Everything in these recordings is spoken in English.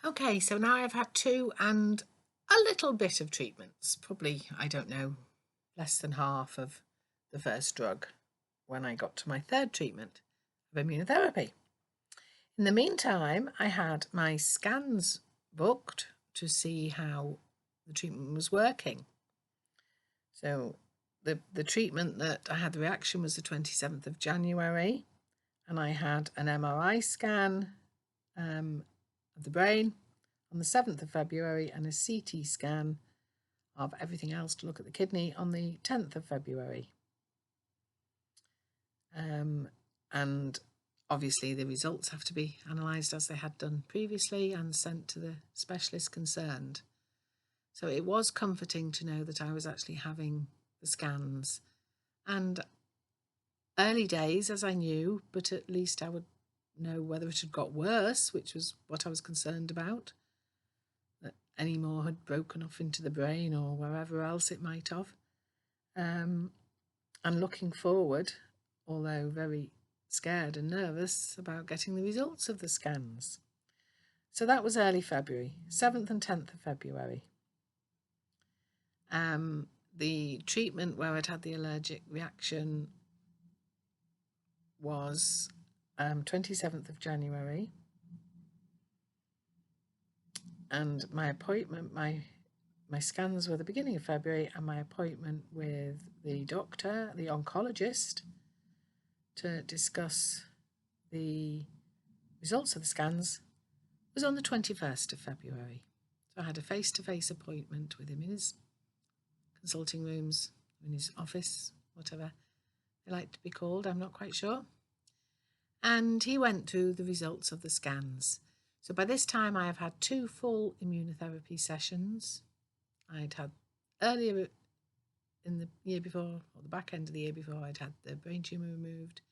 Okay, so now I've had 2 and a little bit of treatments. Probably, I don't know, less than half of the first drug when I got to my 3rd treatment of immunotherapy. In the meantime, I had my scans booked to see how the treatment was working. So the treatment that I had the reaction was the 27th of January, and I had an MRI scan of the brain on the 7th of February and a CT scan of everything else to look at the kidney on the 10th of February. And obviously the results have to be analysed as they had done previously and sent to the specialist concerned. So it was comforting to know that I was actually having the scans. And early days, as I knew, but at least I would know whether it had got worse, which was what I was concerned about. That any more had broken off into the brain or wherever else it might have. And looking forward, although very scared and nervous about getting the results of the scans. So that was early February, 7th and 10th of February. The treatment where I'd had the allergic reaction was 27th of January. And my appointment, my scans were the beginning of February, and my appointment with the doctor, the oncologist, to discuss the results of the scans was on the 21st of February. So I had a face-to-face appointment with him in his consulting rooms, in his office, whatever they like to be called, I'm not quite sure. And he went through the results of the scans. So by this time I have had 2 full immunotherapy sessions. I'd had earlier in the year before, or the back end of the year before, I'd had the brain tumour removed,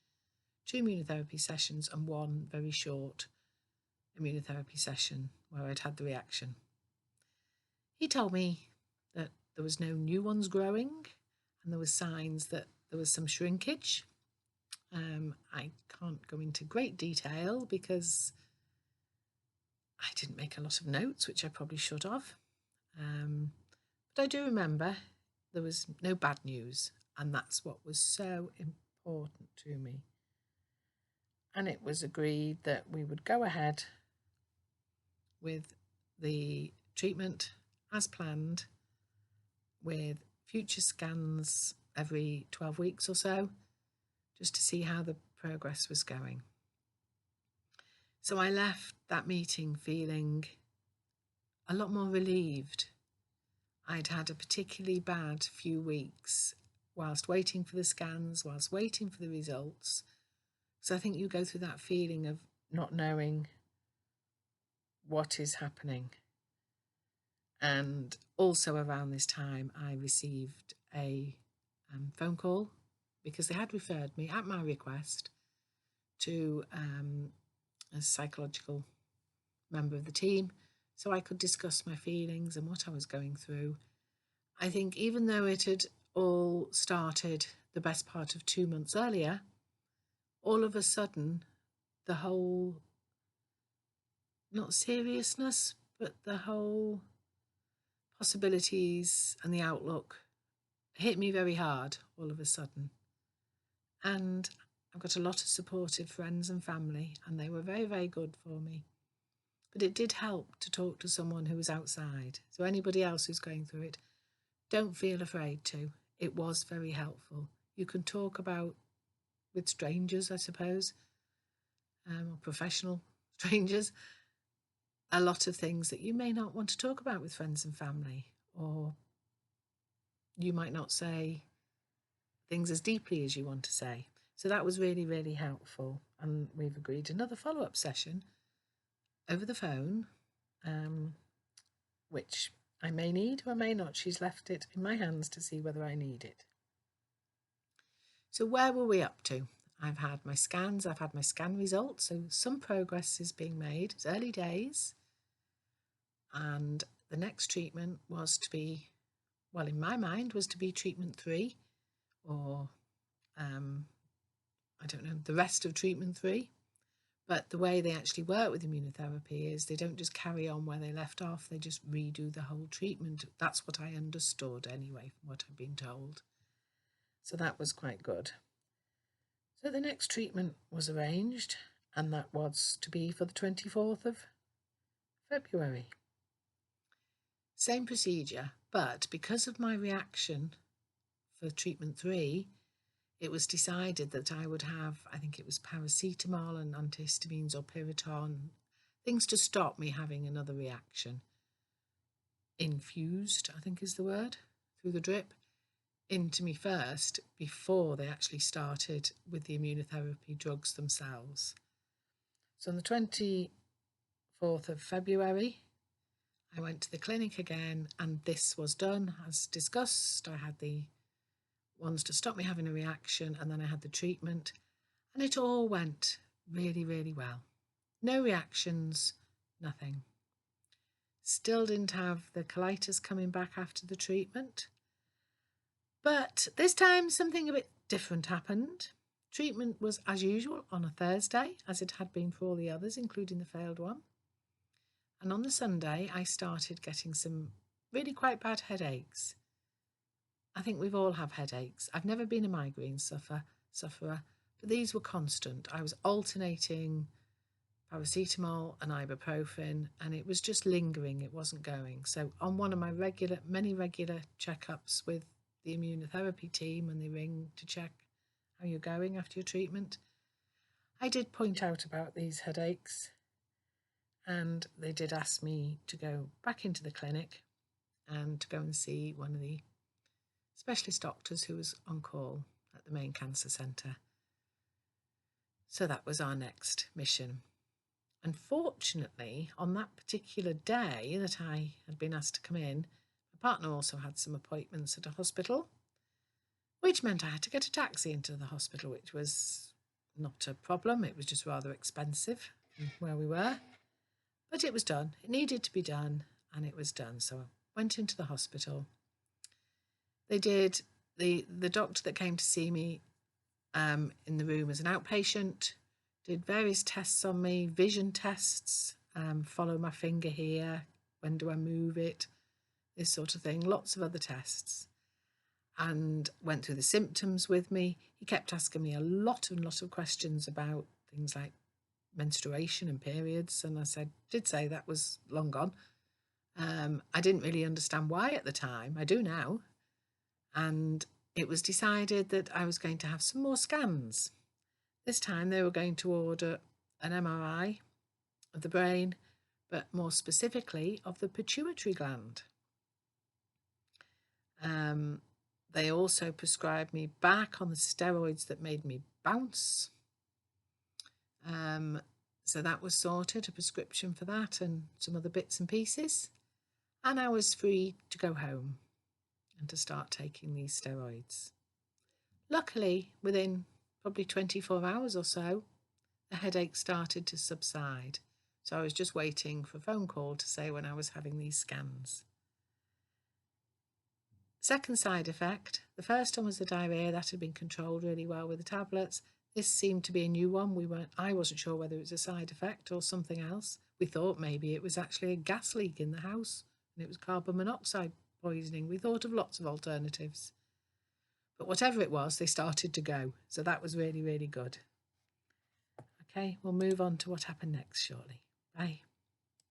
2 immunotherapy sessions and 1 very short immunotherapy session where I'd had the reaction. He told me that there was no new ones growing and there were signs that there was some shrinkage. I can't go into great detail because I didn't make a lot of notes, which I probably should have. But I do remember there was no bad news, and that's what was so important to me. And it was agreed that we would go ahead with the treatment as planned, with future scans every 12 weeks or so, just to see how the progress was going. So I left that meeting feeling a lot more relieved. I'd had a particularly bad few weeks whilst waiting for the scans, whilst waiting for the results. So I think you go through that feeling of not knowing what is happening. And also around this time, I received a phone call because they had referred me at my request to a psychological member of the team so I could discuss my feelings and what I was going through. I think even though it had all started the best part of 2 months earlier, all of a sudden the whole, not seriousness, but the whole possibilities and the outlook hit me very hard all of a sudden. And I've got a lot of supportive friends and family, and they were very, very good for me. But it did help to talk to someone who was outside. So anybody else who's going through it, don't feel afraid to. It was very helpful. You can talk about with strangers, I suppose, or professional strangers, a lot of things that you may not want to talk about with friends and family, or you might not say things as deeply as you want to say. So that was really, really helpful. And we've agreed another follow-up session over the phone, which I may need or I may not. She's left it in my hands to see whether I need it. So where were we up to? I've had my scans, I've had my scan results, so some progress is being made. It's early days. And the next treatment was to be, well, in my mind, was to be treatment 3, or I don't know, the rest of treatment 3, But the way they actually work with immunotherapy is they don't just carry on where they left off, they just redo the whole treatment. That's what I understood anyway, from what I've been told. So that was quite good. So the next treatment was arranged, and that was to be for the 24th of February. Same procedure, but because of my reaction for treatment 3, it was decided that I would have, I think it was paracetamol and antihistamines or Piriton, things to stop me having another reaction. Infused, I think is the word, through the drip into me first before they actually started with the immunotherapy drugs themselves. So on the 24th of February, I went to the clinic again, and this was done as discussed. I had the ones to stop me having a reaction, and then I had the treatment, and it all went really, really well. No reactions, nothing. Still didn't have the colitis coming back after the treatment. But this time something a bit different happened. Treatment was as usual on a Thursday, as it had been for all the others, including the failed one. And on the Sunday, I started getting some really quite bad headaches. I think we've all have headaches. I've never been a migraine sufferer, but these were constant. I was alternating paracetamol and ibuprofen, and it was just lingering. It wasn't going. So on one of my many regular checkups with the immunotherapy team, when they ring to check how you're going after your treatment, I did point out about these headaches, and they did ask me to go back into the clinic and to go and see one of the specialist doctors who was on call at the main cancer centre. So that was our next mission. Unfortunately, on that particular day that I had been asked to come in, my partner also had some appointments at a hospital, which meant I had to get a taxi into the hospital, which was not a problem. It was just rather expensive from where we were. But it was done. It needed to be done, and it was done. So I went into the hospital. They did, the doctor that came to see me in the room as an outpatient did various tests on me, vision tests, follow my finger here, when do I move it, this sort of thing, lots of other tests, and went through the symptoms with me. He kept asking me a lot of questions about things like menstruation and periods, and I did say that was long gone. I didn't really understand why at the time. I do now. And it was decided that I was going to have some more scans. This time they were going to order an MRI of the brain, but more specifically of the pituitary gland. They also prescribed me back on the steroids that made me bounce. So that was sorted, a prescription for that and some other bits and pieces. And I was free to go home and to start taking these steroids. Luckily, within probably 24 hours or so, the headache started to subside. So I was just waiting for a phone call to say when I was having these scans. Second side effect, the first one was the diarrhea. That had been controlled really well with the tablets. This seemed to be a new one. I wasn't sure whether it was a side effect or something else. We thought maybe it was actually a gas leak in the house and it was carbon monoxide poisoning. We thought of lots of alternatives. But whatever it was, they started to go. So that was really, really good. Okay, we'll move on to what happened next shortly. Bye.